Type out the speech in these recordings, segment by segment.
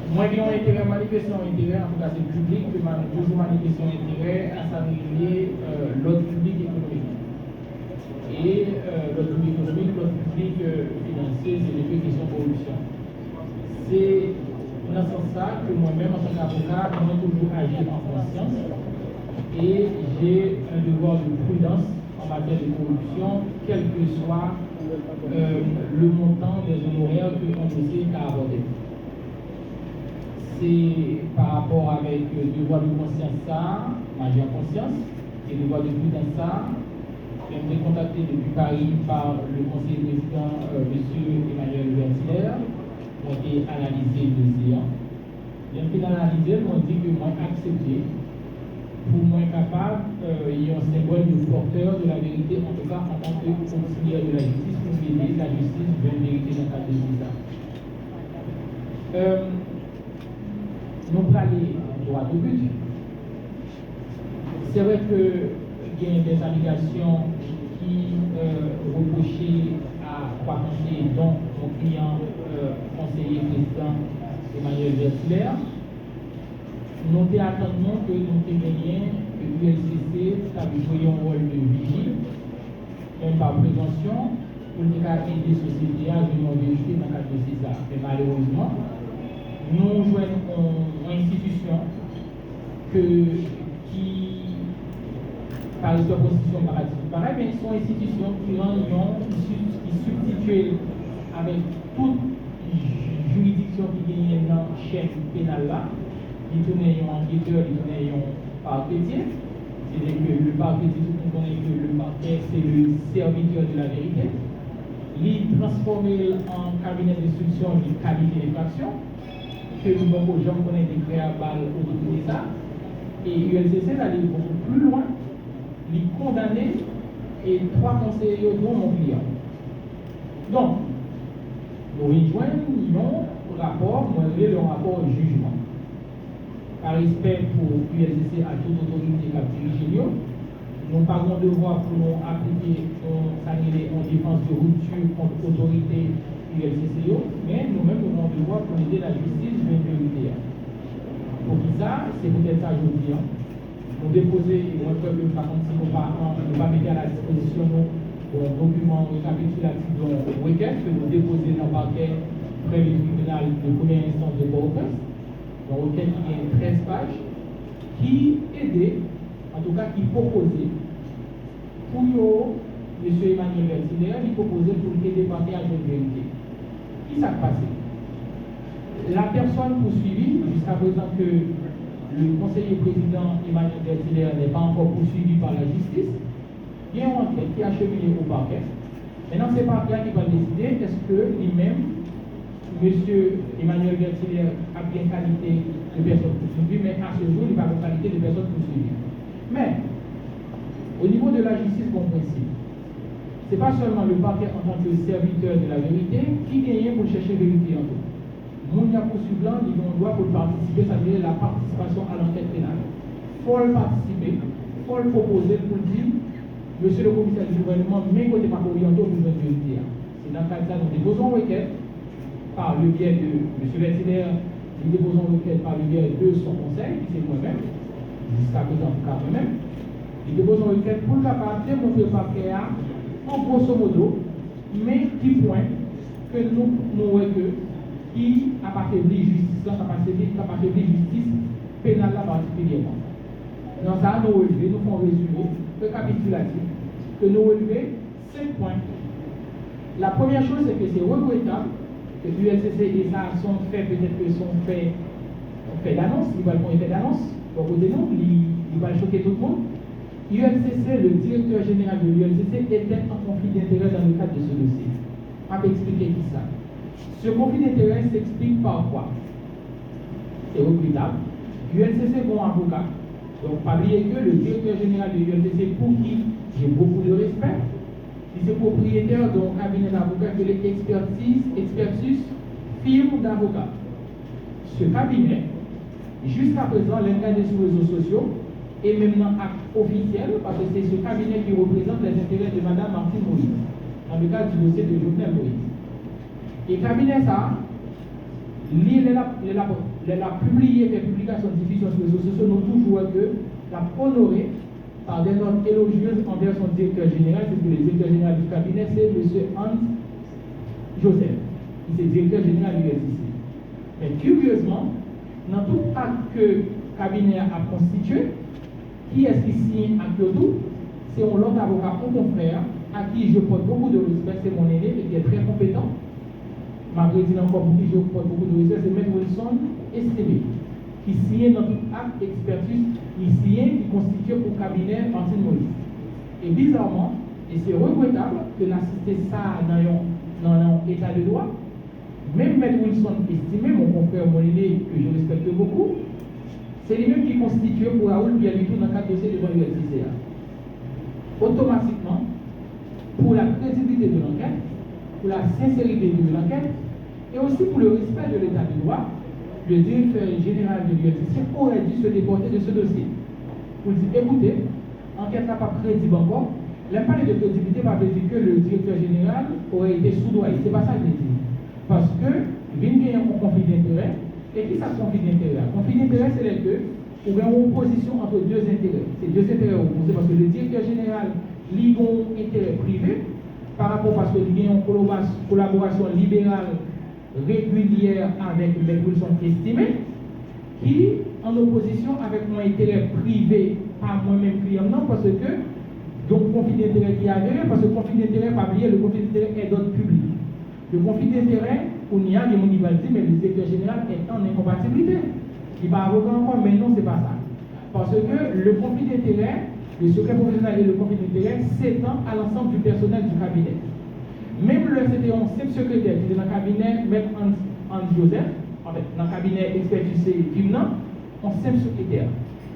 Moi, qui ont intérêt, manifestation intérêt, en tout cas c'est public, que toujours manifestation intérêt à s'arriver l'ordre public économique. Et l'ordre public économique, l'ordre public financier, c'est les questions de corruption. C'est dans ce sens que moi-même, en tant qu'avocat, moi toujours agir en conscience et j'ai un devoir de prudence en matière de corruption, quel que soit le montant des honoraires que l'on essaie d'aborder. C'est par rapport avec le devoir de conscience ça, j'ai conscience, et le devoir de prudence ça, j'ai été contacté depuis Paris par le conseiller président, M. Emmanuel Vertilaire, qui a été analysé le dossier. J'ai fait l'analyser, m'ont dit que moi accepté, pour moi capable, il y a un symbole de porteur de la vérité, en tout cas en tant que conseiller de la justice, pour aider la justice vers la vérité dans le cadre de ça. Nous allons aller droit au but. C'est vrai qu'il y a des allégations qui reprochaient à trois conseillers, dont mon client conseiller président Emmanuel Vertilaire. Nous attendons que nous témoignions que l'ULCC a joué un rôle de vigile, même par prévention, pour aider la société à venir vérifier dans le cadre de ça. Mais malheureusement, nous jouons une institution qui, par la constitution pareil, mais sont institutions qui substituent avec toute juridiction qui gagne dans le chef pénal là. Il tournait un enquêteur, il tournait un parquetier. C'est-à-dire que le parquetier, tout le monde connaît que le parquet, c'est le serviteur de la vérité. Il transformé en cabinet d'instruction, il cabinet d'infraction. Que nous avons gens connaissent des créables autour de ça. Et l'ULCC d'aller beaucoup plus loin, les condamner et trois conseillers dont mon client. Donc, nous rejoignons le rapport, le rapport au jugement. Par respect pour l'ULCC à toute autorité qui a dirigé, nous n'avons pas devoir pour nous appliquer en défense de rupture contre l'autorité ULCC, mais nous-mêmes nous avons devoir pour aider la justice vers une vérité. Pour qui ça, c'est peut-être ça aujourd'hui. Nous déposer, moi je ne par contre, si nous ne pas mettre à la disposition un document récapitulatif de requête que nous déposer dans le parquet près du tribunal de première instance de Port-au-Prince. Une requête qui est 13 pages, qui aidait, en tout cas qui proposait, pour M. Emmanuel Vertilaire, il proposait pour aider le parquet à une vérité. Qui s'est passé? La personne poursuivie, jusqu'à présent que le conseiller président Emmanuel Vertilaire n'est pas encore poursuivi par la justice, il y a une enquête qui a cheminé au parquet. Maintenant, c'est le parquet qui va décider est-ce que lui-même, M. Emmanuel Vertilaire a bien qualité de personne poursuivie, mais à ce jour, il n'a pas de qualité de personne poursuivie. Mais, au niveau de la justice, bon principe, ce n'est pas seulement le parquet en tant que serviteur de la vérité qui gagne pour chercher la vérité en tout. Mounia poursuivant, il doit pour participer, ça veut dire la participation à l'enquête pénale. Il faut le participer, il faut le proposer pour dire, monsieur le commissaire du gouvernement, mais côté pas orienté pour la vérité. C'est dans le cas de ça, nous déposons une requête par le biais de M. Vertilaire, nous déposons une requête par le biais de son conseil, qui c'est moi-même, jusqu'à présent, en moi-même. Nous déposons une requête pour le capable de démontrer le parquet en grosso modo, mais qui point que nous voyons qui a affaibli justice, justice pénale particulièrement. Dans ça, nous relevons, nous faisons résumé, récapitulatif, que nous relevons 5 points. La première chose, c'est que c'est regrettable que l'ULCC et ça sont faits, peut-être que sont faits d'annonce, ils veulent qu'on ait d'annonce, pour côté nous, ils veulent choquer tout le monde. L'ULCC, le directeur général de l'ULCC, était en conflit d'intérêt dans le cadre de ce dossier. On va expliquer qui ça. Ce conflit d'intérêt s'explique par quoi? C'est regrettable. L'ULCC est bon avocat. Donc, pas oublier que le directeur général de l'ULCC, pour qui j'ai beaucoup de respect, il est propriétaire d'un cabinet d'avocats qui est expertise firme d'avocats. Ce cabinet, jusqu'à présent, l'engagé sur les réseaux sociaux, est maintenant acte officiel parce que c'est ce cabinet qui représente les intérêts de Mme Martine Moïse, dans le cadre du dossier de Jovenel Moïse. Et le cabinet, ça, Elle a publié des publications de diffusion sur les réseaux sociaux, nous toujours que l'a honoré par des notes élogieuses envers son directeur général, c'est que le directeur général du cabinet, c'est M. Hans Joseph, qui est directeur général du ULCC. Mais curieusement, dans tout acte que le cabinet a constitué, qui est-ce qui signe à Kyoto? C'est un autre avocat, un confrère, à qui je porte beaucoup de respect, c'est mon aîné, et qui est très compétent. Malgré dit encore pour qui je porte beaucoup de respect, c'est M. Wilson Estévé, qui signe dans tout acte d'expertise, qui constitue au cabinet Martine Moïse. Et bizarrement, et c'est regrettable que l'assister ça dans un état de droit, même M. Wilson Estévé, mon confrère, mon aîné, que je respecte beaucoup, c'est lui-même qui constitue pour Raoul Bialuto dans le cadre de dossier devant l'ULCCA. Automatiquement, pour la crédibilité de l'enquête, pour la sincérité de l'enquête, et aussi pour le respect de l'état de droit, le directeur général de l'ULCC aurait dû se déporter de ce dossier. Pour dire, écoutez, l'enquête n'a pas crédible encore, l'impact de crédibilité va dire que le directeur général aurait été soudoyé. C'est pas ça que je dis. Parce que, il y a un conflit d'intérêt. Et qui ça conflit d'intérêt? Conflit d'intérêt, c'est les deux, ou bien une opposition entre deux intérêts. C'est deux intérêts opposés parce que le directeur général lit un intérêt privé par rapport parce qu'il y a une collaboration libérale régulière avec M. Wilson Estimé, qui en opposition avec mon intérêt privé, pas moi-même client, non, parce que donc conflit d'intérêt qui a avéré, parce que le conflit d'intérêt, pas oublier, le conflit d'intérêt est d'ordre public. Le conflit d'intérêt, on y a des gens qui vont dire, mais le directeur général est en incompatibilité. Il va avocat encore, mais non, c'est pas ça. Parce que le conflit d'intérêt, le secret professionnel et le conflit d'intérêt s'étend à l'ensemble du personnel du cabinet. Même le c'était un simple secrétaire qui est dans le cabinet, M. Hans Joseph, en fait, dans le cabinet expertise Kimna, un simple secrétaire.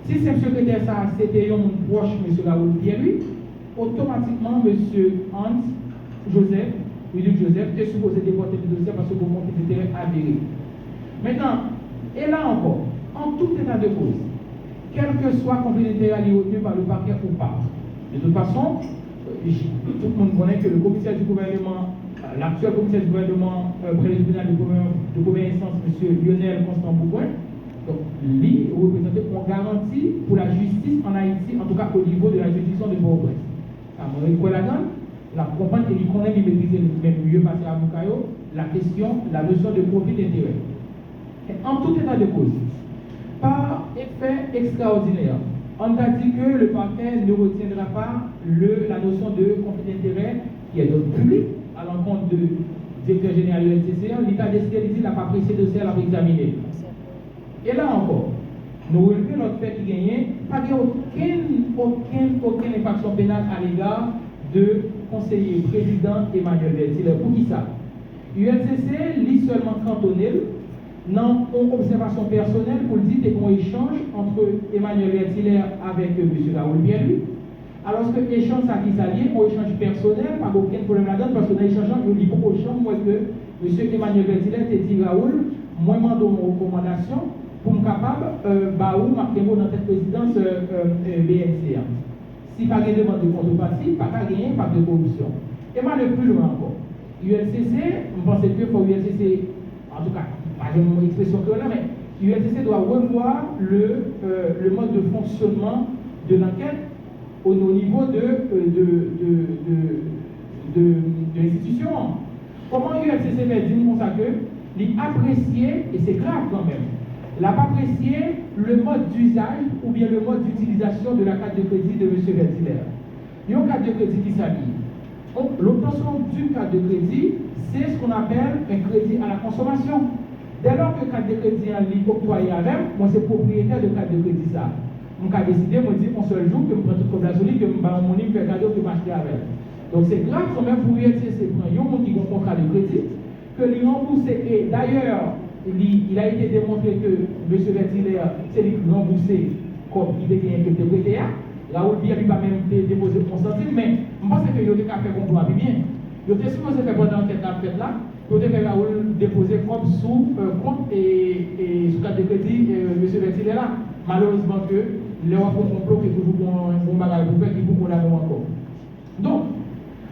Si simple secrétaire, ça, c'était un proche, M. Raoul Pierre-Louis, automatiquement, M. Hans Joseph, Luc Joseph, est supposé déporter le dossier parce que le conflit d'intérêt avéré. Maintenant, et là encore, en tout état de cause, quel que soit le conflit d'intérêt retenu par le parquet ou pas, de toute façon, tout le monde connaît que le commissaire du gouvernement, l'actuel commissaire du gouvernement près du tribunal de première instance, M. Lionel Constant Boucoin, donc lui représente une garantie pour la justice en Haïti, en tout cas au niveau de la juridiction de Port-au-Prince. Ça me reconnaît la gamme. La comprendre et il connaît, il maîtrise le même mieux passé à Moukayo, la notion de conflit d'intérêt. En tout état de cause, par effet extraordinaire, on a dit que le parquet ne retiendra pas la notion de conflit d'intérêt qui est d'ordre public à l'encontre du directeur général de l'ULCC. L'État décidé, il n'a pas apprécié de dossier à examiner. Et là encore, nous relevons notre fait qui gagne, pas aucune infraction pénale à l'égard de conseiller président Emmanuel Bertiller. Pour qui ça? ULCC lit seulement cantonné dans une observation personnelle pour dire qu'on échange entre Emmanuel Bertiller avec M. Raoul Pierre-Louis. Alors que l'échange ça qui s'allie, on échange personnel, pas aucun problème là-dedans, parce que dans l'échange, on dit pour échange, moi que M. Emmanuel Bertiller te dit Raoul, moi je demande une recommandation pour me capable ou marquer dans cette présidence BNC. Si pas de demande de contrepartie, pas de gagner, pas de corruption. Et moi, le plus loin encore, ULCC, je pense que pour ULCC, en tout cas, pas une expression que là, mais ULCC doit revoir le mode de fonctionnement de l'enquête au niveau de l'institution. Comment ULCC fait dire comme ça que l'apprécier, et c'est grave quand même, n'a pas apprécié le mode d'usage ou bien le mode d'utilisation de la carte de crédit de M. Bertiller. Il y a une carte de crédit qui s'habille. L'obtention d'une carte de crédit, c'est ce qu'on appelle un crédit à la consommation. Dès lors que la carte de crédit est octroyée avec, moi c'est propriétaire de carte de crédit ça. Je vais décider, je dis un seul jour que je prends tout comme la solide, que je vais mon livre, faire cadeau, que je m'acheter avec. Donc c'est grave quand même pour ULCC, il y a un monde qui a un contrat de crédit, que les remboursé, et d'ailleurs, il a été démontré que M. Bertiller, c'est lui qui l'a remboursé comme il était que de prêté. Raoul Pierre lui pas même déposé son centime, mais je pense qu'il a fait complot bien. Il était supposé faire pendant l'enquête là, il a fait Raoul déposer comme sous compte et sous carte de crédit M. Bertiller là. Malheureusement que le complot qui est toujours bon bagage pour faire qui pour qu'on l'a encore. Donc,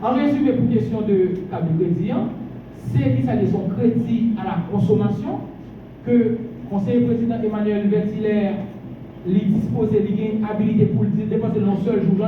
en résumé pour question de carte de crédit, c'est qu'il s'agit de son crédit à la consommation que le conseiller président Emmanuel Vertiller lui dispose, il a une habilité pour dépenser dans un seul jour.